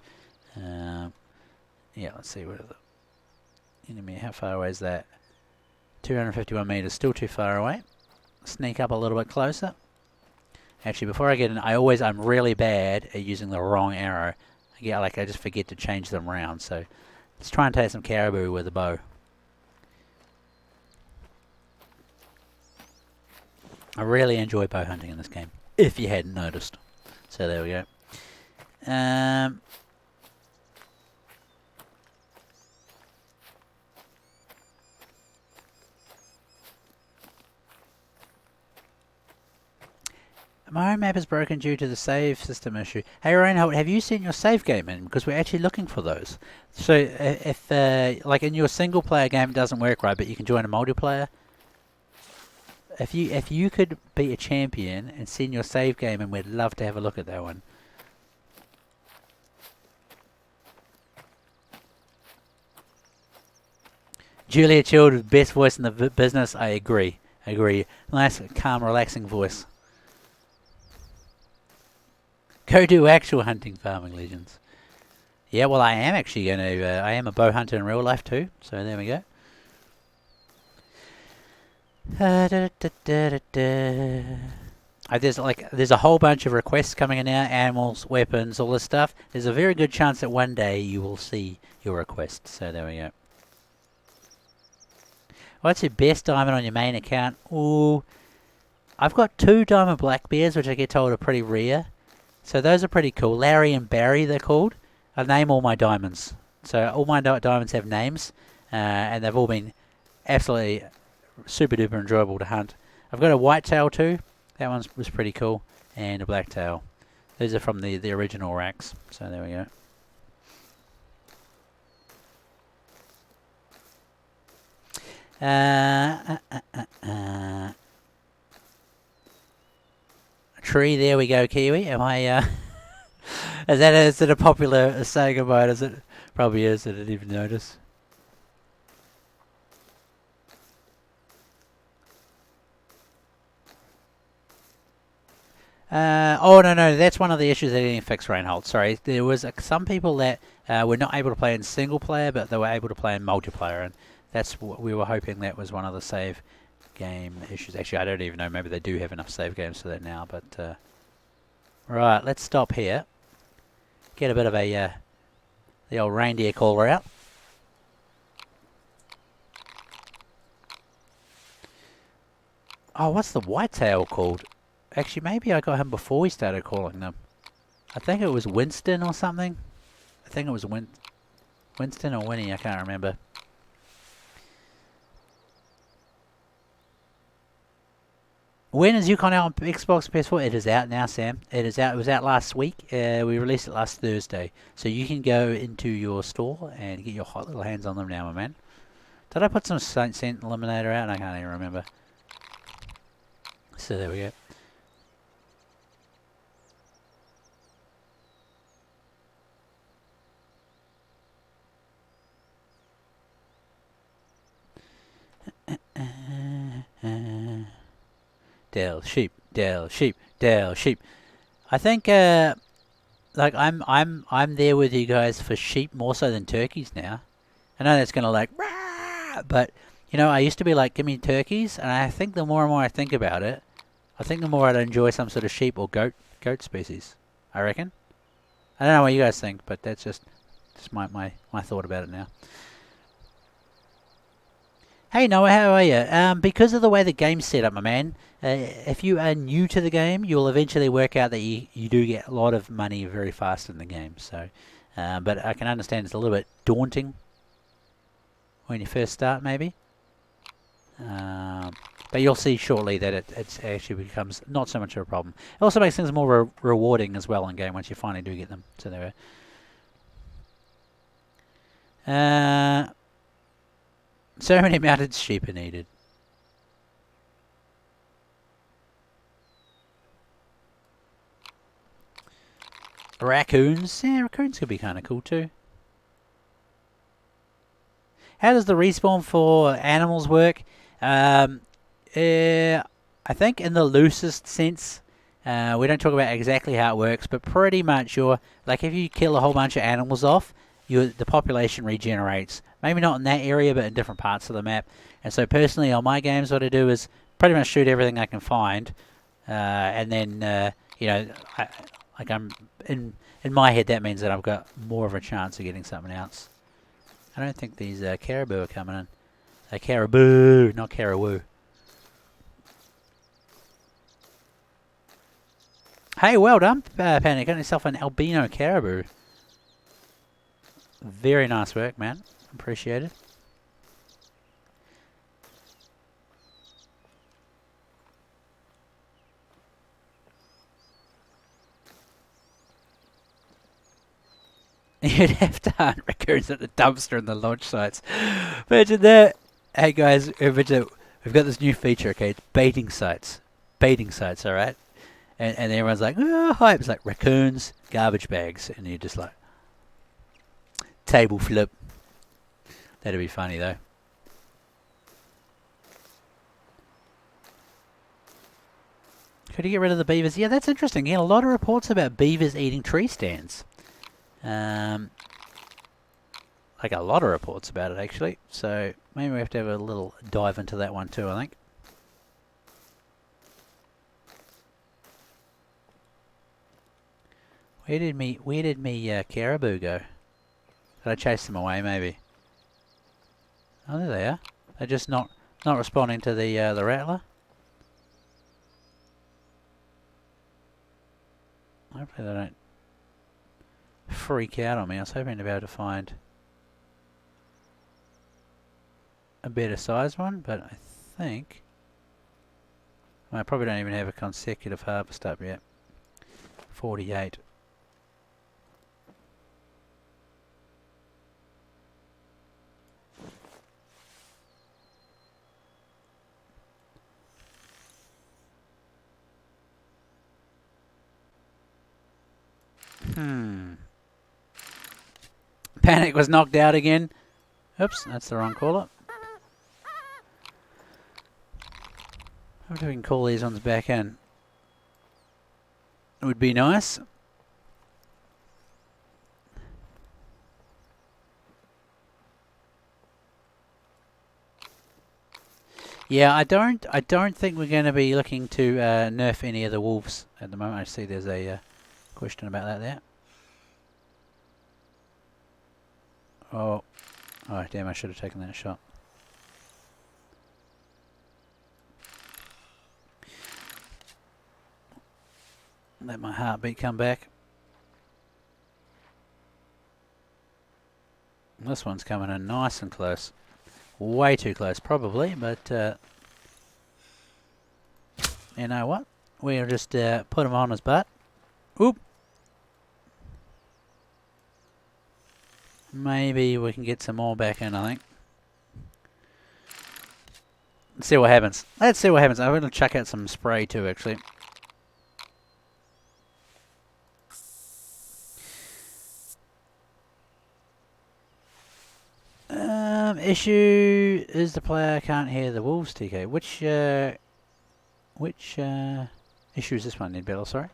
yeah, let's see what are the enemy. How far away is that? 251 meters, still too far away. Sneak up a little bit closer. Actually, before I get in, I'm really bad at using the wrong arrow. I just forget to change them around. So let's try and take some caribou with a bow. I really enjoy bow hunting in this game, if you hadn't noticed. So there we go. My home map is broken due to the save system issue. Hey Reinhold, have you sent your save game in? Because we're actually looking for those. So if like in your single player game it doesn't work right, but you can join a multiplayer. If you could be a champion and send your save game in, we'd love to have a look at that one. Julia Child, best voice in the business. I agree. Nice, calm, relaxing voice. Go do actual hunting, farming legends. Yeah, well, I am actually going to. I am a bow hunter in real life too. So there we go. There's a whole bunch of requests coming in now. Animals, weapons, all this stuff. There's a very good chance that one day you will see your request. So there we go. What's your best diamond on your main account? Ooh, I've got 2 diamond black bears, which I get told are pretty rare. So those are pretty cool. Larry and Barry, they're called. I name all my diamonds So all my diamonds have names, and they've all been absolutely super duper enjoyable to hunt. I've got a whitetail too. That one was pretty cool, and a blacktail. These are from the original racks. So there we go. Tree, there we go, Kiwi. Am I, is it a popular saying of mine? Is it? Probably is, I didn't even notice. Oh no, that's one of the issues that didn't fix Reinhold. Sorry, there was some people that were not able to play in single player, but they were able to play in multiplayer, and that's what we were hoping that was one of the save game issues. Actually, I don't even know. Maybe they do have enough save games for that now. But right, let's stop here. Get a bit of a the old reindeer caller out. Oh, what's the whitetail called? Actually, maybe I got him before we started calling them. I think it was Winston or something. I think it was Winston or Winnie. I can't remember. When is Yukon out on Xbox PS4? It is out now, Sam. It is out. It was out last week. We released it last Thursday. So you can go into your store and get your hot little hands on them now, my man. Did I put some Scent Eliminator out? I can't even remember. So there we go. Dale sheep, Dale sheep, Dale sheep. I think like I'm there with you guys for sheep more so than turkeys now. I know that's gonna like, rah, but you know I used to be like, give me turkeys, and I think the more and more I think about it, I think the more I'd enjoy some sort of sheep or goat species. I reckon. I don't know what you guys think, but that's just my thought about it now. Hey Noah, how are you? Because of the way the game's set up, my man, if you are new to the game, you'll eventually work out that you do get a lot of money very fast in the game. So, but I can understand it's a little bit daunting when you first start, maybe. But you'll see shortly that it actually becomes not so much of a problem. It also makes things more rewarding as well in game once you finally do get them. So there we go. So many mounted sheep are needed. Raccoons? Yeah, raccoons could be kind of cool too. How does the respawn for animals work? I think in the loosest sense, we don't talk about exactly how it works, but pretty much like if you kill a whole bunch of animals off, the population regenerates. Maybe not in that area, but in different parts of the map. And so personally, on my games, what I do is pretty much shoot everything I can find, and then I'm in my head that means that I've got more of a chance of getting something else. I don't think these caribou are coming in. Caribou, not caribou. Hey, well done, Panic. Got yourself an albino caribou. Very nice work, man. Appreciate it. You'd have to hunt raccoons at the dumpster and the launch sites. Imagine that. Hey guys, we've got this new feature, okay? It's baiting sites. Baiting sites, alright? And everyone's like, oh, hype. It's like raccoons, garbage bags. And you're just like, table flip. That'd be funny though. Could you get rid of the beavers? Yeah, that's interesting. Yeah, a lot of reports about beavers eating tree stands. Like a lot of reports about it actually. So maybe we have to have a little dive into that one too, I think. Where did me caribou go? Did I chase them away maybe? Oh, there they are. They're just not responding to the rattler. Hopefully they don't freak out on me. I was hoping to be able to find a better size one, but I think I probably don't even have a consecutive harvest up yet. 48. Panic was knocked out again. Oops, that's the wrong call-up. I wonder if we can call these ones back in. It would be nice. Yeah, I don't think we're going to be looking to nerf any of the wolves at the moment. I see there's a question about that there. Oh, damn! I should have taken that shot. Let my heartbeat come back. This one's coming in nice and close. Way too close, probably, but you know what? We'll just put him on his butt. Oop! Maybe we can get some more back in, I think. Let's see what happens. Let's see what happens. I'm going to chuck out some spray too, actually. Issue is the player can't hear the wolves, TK. Which issue is this one, Ned Battle? Sorry.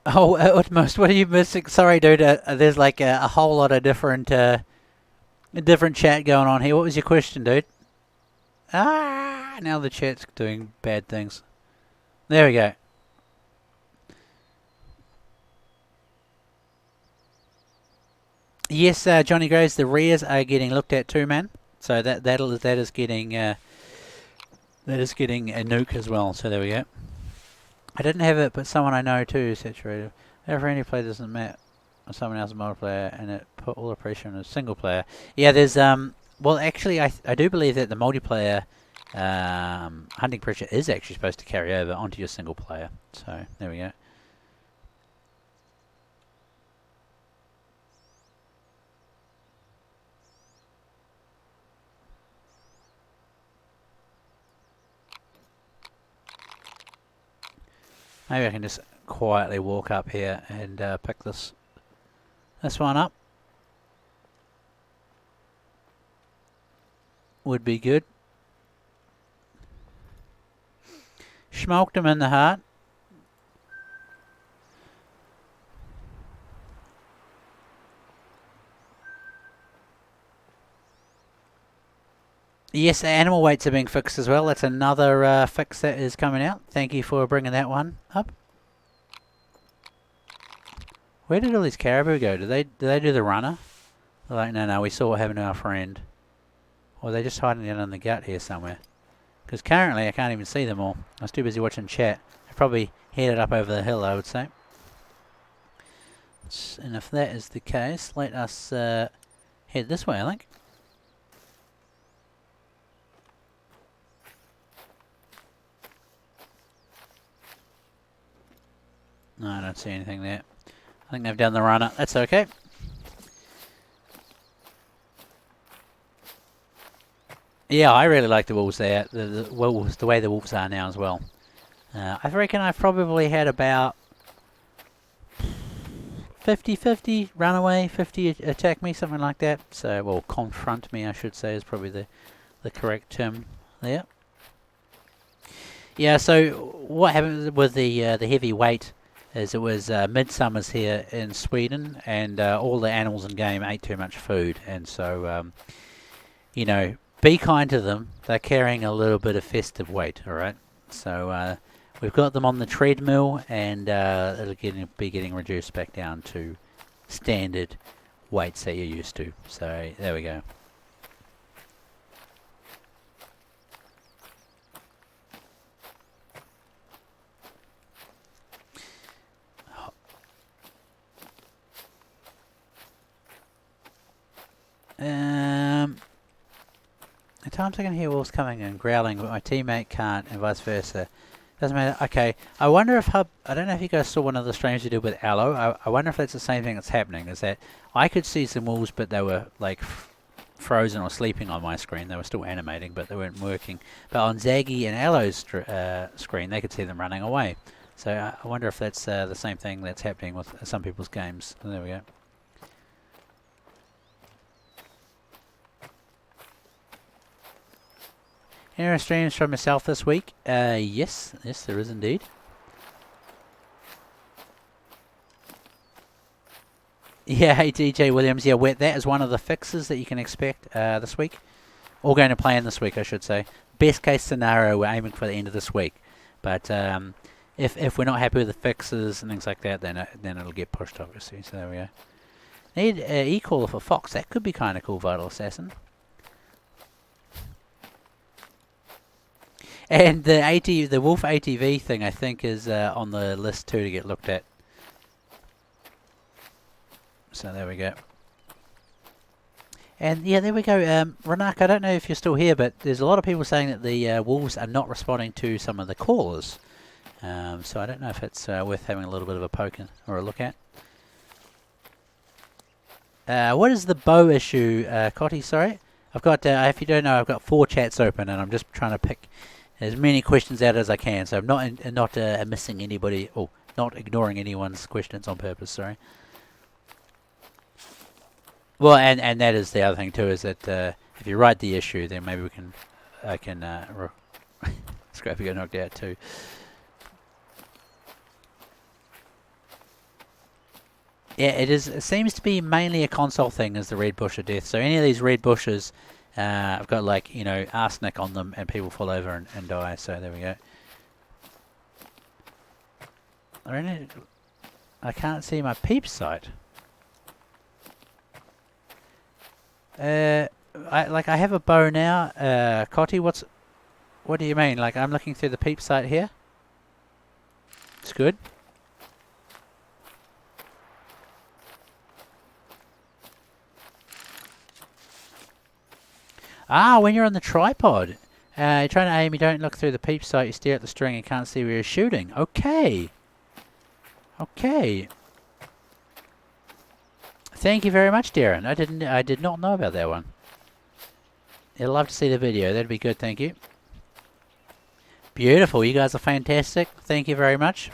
Oh, Utmost, what are you missing? Sorry, dude. There's like a whole lot of different chat going on here. What was your question, dude? Now the chat's doing bad things. There we go. Yes, Johnny Graves, the rears are getting looked at too, man. So that is getting a nuke as well. So there we go. I didn't have it, but someone I know too saturated. If any player doesn't map someone else's multiplayer and it put all the pressure on a single player. Yeah, there's well, actually, I do believe that the multiplayer hunting pressure is actually supposed to carry over onto your single player. So there we go. Maybe I can just quietly walk up here and pick this one up. Would be good. Smoked him in the heart. Yes, animal weights are being fixed as well. That's another fix that is coming out. Thank you for bringing that one up. Where did all these caribou go? Did they do the runner? They're like, no, we saw what happened to our friend. Or are they just hiding down in the gut here somewhere? Because currently I can't even see them all. I was too busy watching chat. They're probably headed up over the hill, I would say. And if that is the case, let us head this way, I think. No, I don't see anything there. I think they've done the runner. That's okay. Yeah, I really like the wolves there. The wolves, the way the wolves are now as well. I reckon I've probably had about 50-50 run away, 50 attack me, something like that. So, well, confront me, I should say, is probably the correct term there. Yeah. So what happened with the heavy weight is it was midsummers here in Sweden, and all the animals in game ate too much food, and so you know, be kind to them. They're carrying a little bit of festive weight, all right? So we've got them on the treadmill, and it'll be getting reduced back down to standard weights that you're used to. So there we go. At times I can hear wolves coming and growling, but my teammate can't, and vice versa. Doesn't matter. Okay. I wonder if I don't know if you guys saw one of the streams we did with Aloe. I wonder if that's the same thing that's happening. Is that I could see some wolves, but they were like frozen or sleeping on my screen. They were still animating, but they weren't working. But on Zaggy and Aloe's screen, they could see them running away. So I wonder if that's the same thing that's happening with some people's games. Oh, there we go. Any streams from myself this week? Yes, there is indeed. Yeah, hey DJ Williams. Yeah, that is one of the fixes that you can expect this week. Or going to plan this week, I should say. Best case scenario, we're aiming for the end of this week. But if we're not happy with the fixes and things like that, then it'll get pushed, obviously. So there we go. Need e-caller for Fox. That could be kind of cool, Vital Assassin. And the Wolf ATV thing, I think, is on the list too to get looked at. So there we go. And yeah, there we go. Ranak, I don't know if you're still here, but there's a lot of people saying that the wolves are not responding to some of the callers. So I don't know if it's worth having a little bit of a poke or a look at. What is the bow issue, Cotty? Sorry, I've got. If you don't know, I've got 4 chats open, and I'm just trying to pick as many questions out as I can. So I'm not missing anybody, or not ignoring anyone's questions on purpose. Sorry. Well, and that is the other thing too, is that if you write the issue, then maybe I can Scrappy got knocked out too. Yeah, it seems to be mainly a console thing, is the red bush of death. So any of these red bushes, I've got like, arsenic on them, and people fall over and die. So there we go. I can't see my peep site. I have a bow now. Cotty, what do you mean? Like, I'm looking through the peep site here. It's good. Ah, when you're on the tripod. You're trying to aim, you don't look through the peep sight, you stare at the string and can't see where you're shooting. Okay. Okay. Thank you very much, Darren. I did not know about that one. I'd love to see the video. That'd be good, thank you. Beautiful. You guys are fantastic. Thank you very much.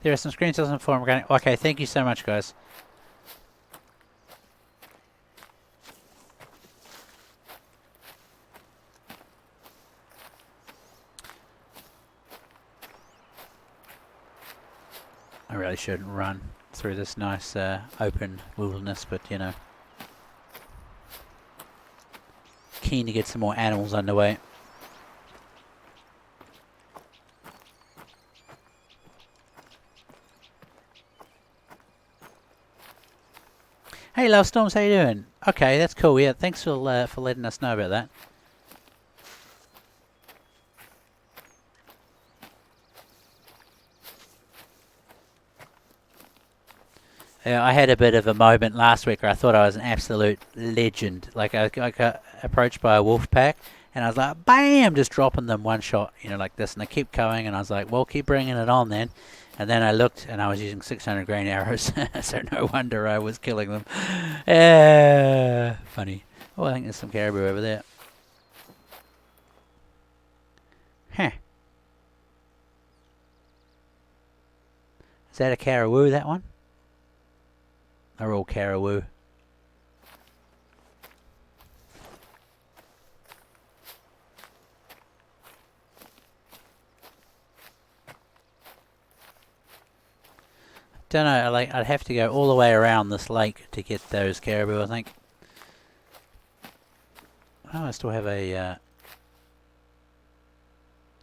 There are some screenshots on forum. Okay, thank you so much, guys. I really shouldn't run through this nice open wilderness, but keen to get some more animals underway. Hey, Love Storms, how you doing? Okay, that's cool. Yeah, thanks for letting us know about that. Yeah, I had a bit of a moment last week where I thought I was an absolute legend. Like, I got approached by a wolf pack, and I was like, bam, just dropping them one shot, like this, and they keep going, and I was like, well, keep bringing it on then. And then I looked, and I was using 600 grain arrows, so no wonder I was killing them. Funny. Oh, I think there's some caribou over there. Huh. Is that a caribou, that one? They're all caribou. Don't know, I'd have to go all the way around this lake to get those caribou, I think. Oh, I still have a...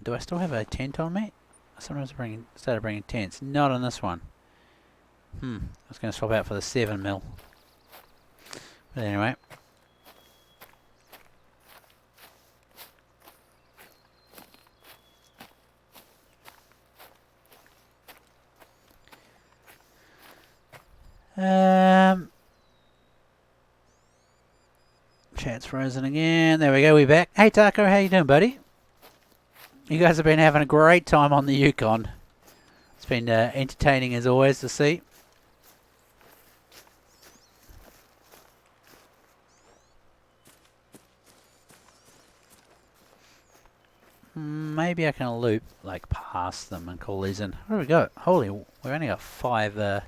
do I still have a tent on me? I sometimes started bringing tents. Not on this one. I was going to swap out for the 7mm. But anyway. Chat's frozen again. There we go, we're back. Hey Taco, how you doing, buddy? You guys have been having a great time on the Yukon. It's been entertaining as always to see. Maybe I can loop like past them and call these in. Where do we go? Holy, we've only got 5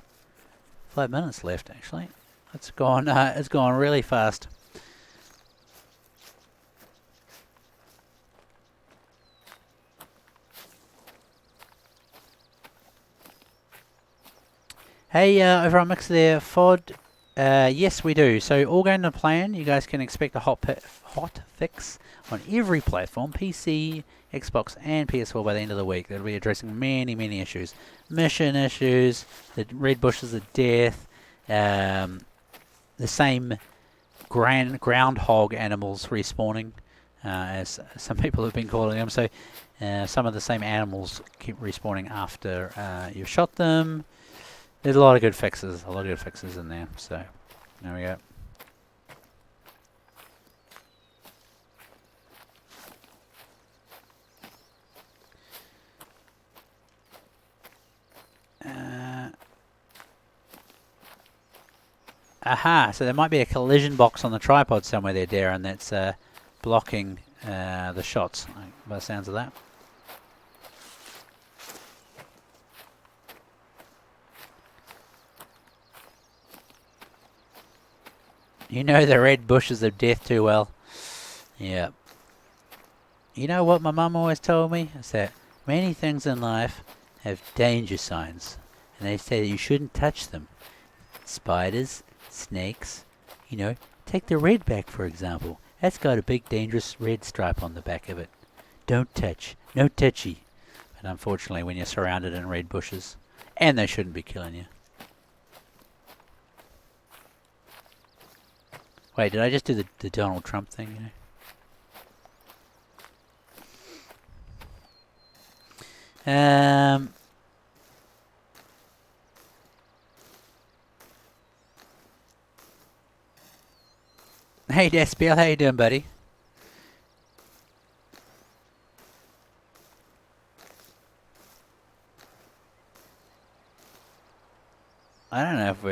minutes left actually. It's gone really fast. Hey, over on Mix there, Fod. Yes, we do. So all going to plan. You guys can expect a hot fix on every platform, PC, Xbox, and PS4 by the end of the week. They'll be addressing many issues, mission issues, the red bushes of death, the same groundhog animals respawning, as some people have been calling them. So some of the same animals keep respawning after you've shot them. There's a lot of good fixes, in there. So there we go. Aha! So there might be a collision box on the tripod somewhere there, Darren, that's blocking the shots, by the sounds of that. You know the red bushes of death too well. Yeah. You know what my mum always told me? Is that many things in life have danger signs. And they say that you shouldn't touch them. Spiders, snakes, take the redback for example. That's got a big dangerous red stripe on the back of it. Don't touch. No touchy. But unfortunately when you're surrounded in red bushes, and they shouldn't be killing you. Wait, did I just do the Donald Trump thing, Hey Despiel, how you doing, buddy? I don't know if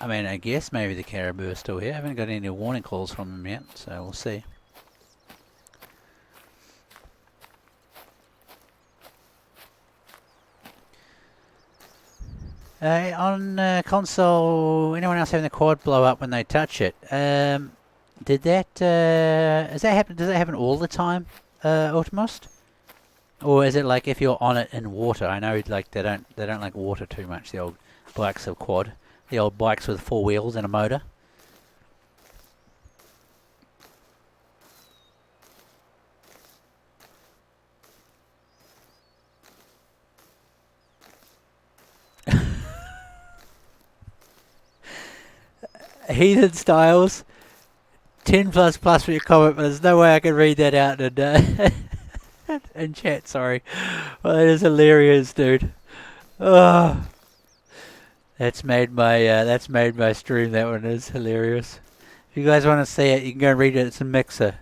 I mean, I guess maybe the caribou are still here. I haven't got any warning calls from them yet, so we'll see. On console, anyone else having the quad blow up when they touch it? Did that? Does that happen? Does that happen all the time, Ultimost? Or is it like if you're on it in water? I know like they don't like water too much. The old bikes of quad, the old bikes with 4 wheels and a motor. Heathen Styles, 10 plus for your comment, but there's no way I can read that out in chat. Sorry, well, that is hilarious, dude. Oh, that's made my stream. That one is hilarious. If you guys want to see it, you can go and read it. It's a Mixer.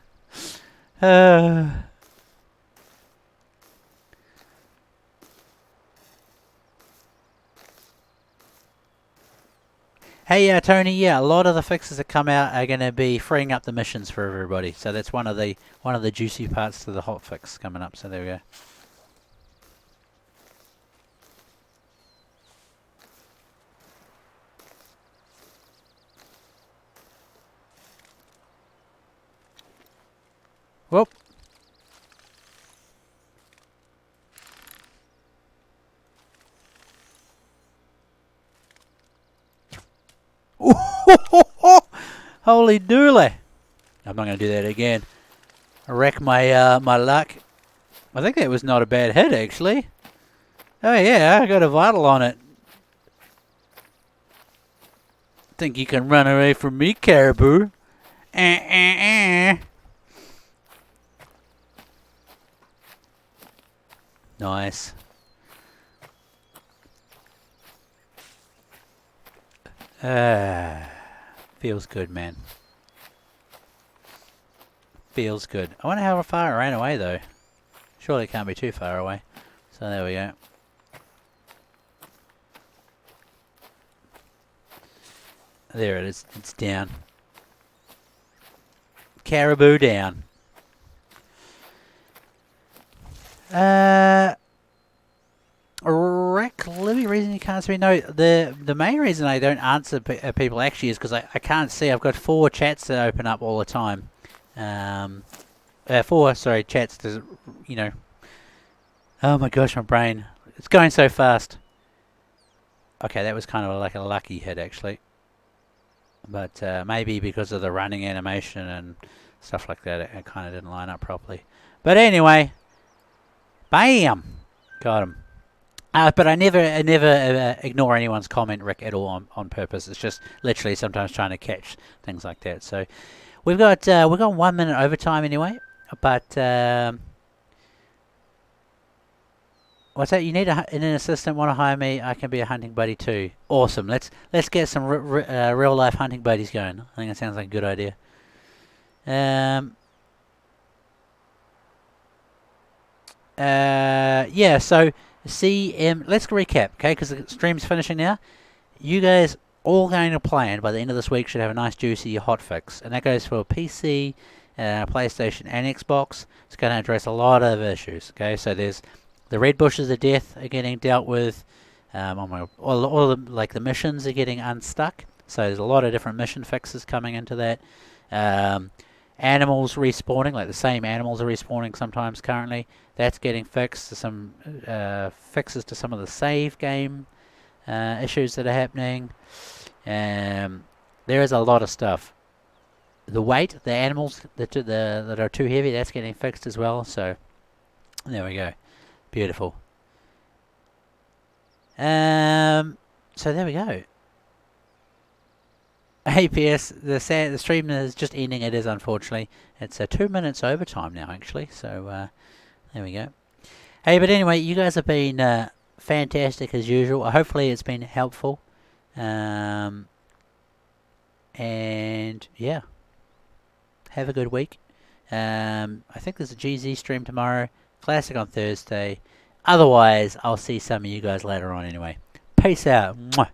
Hey, Tony. Yeah, a lot of the fixes that come out are going to be freeing up the missions for everybody. So that's one of the juicy parts to the hot fix coming up. So there we go. Whoop. Holy dooly! I'm not going to do that again. I wreck my my luck. I think that was not a bad hit, actually. Oh yeah, I got a vital on it. Think you can run away from me, caribou? Nice. Feels good, man. Feels good. I wonder how far it ran away, though. Surely it can't be too far away. So there we go. There it is. It's down. Caribou down. Rick, Libby, reason you can't see me? No, the main reason I don't answer people actually is because I can't see. I've got 4 chats that open up all the time. 4, sorry, chats to, you know. Oh my gosh, my brain. It's going so fast. Okay, that was kind of like a lucky hit, actually. But maybe because of the running animation and stuff like that, it kind of didn't line up properly. But anyway, bam! Got him. But I never ignore anyone's comment, Rick, at all on purpose. It's just literally sometimes trying to catch things like that. So we've got 1 minute overtime anyway. But what's that? You need an assistant? Want to hire me? I can be a hunting buddy too. Awesome. Let's get some real life hunting buddies going. I think that sounds like a good idea. Yeah. So CM. Let's recap, okay? Because the stream's finishing now. You guys all going to plan by the end of this week should have a nice juicy hotfix, and that goes for PC, PlayStation, and Xbox. It's going to address a lot of issues. Okay, so there's the red bushes of death are getting dealt with. All the missions are getting unstuck. So there's a lot of different mission fixes coming into that. Animals respawning, like the same animals are respawning sometimes currently. That's getting fixed. Some fixes to some of the save game issues that are happening. There is a lot of stuff. The weight, the animals that are too heavy, that's getting fixed as well. So there we go. Beautiful. So there we go. APS, the stream is just ending. It is, unfortunately. It's 2 minutes overtime now, actually. So there we go. Hey, but anyway, you guys have been fantastic as usual. Hopefully it's been helpful. And yeah, have a good week. I think there's a GZ stream tomorrow. Classic on Thursday. Otherwise, I'll see some of you guys later on anyway. Peace out. Mwah.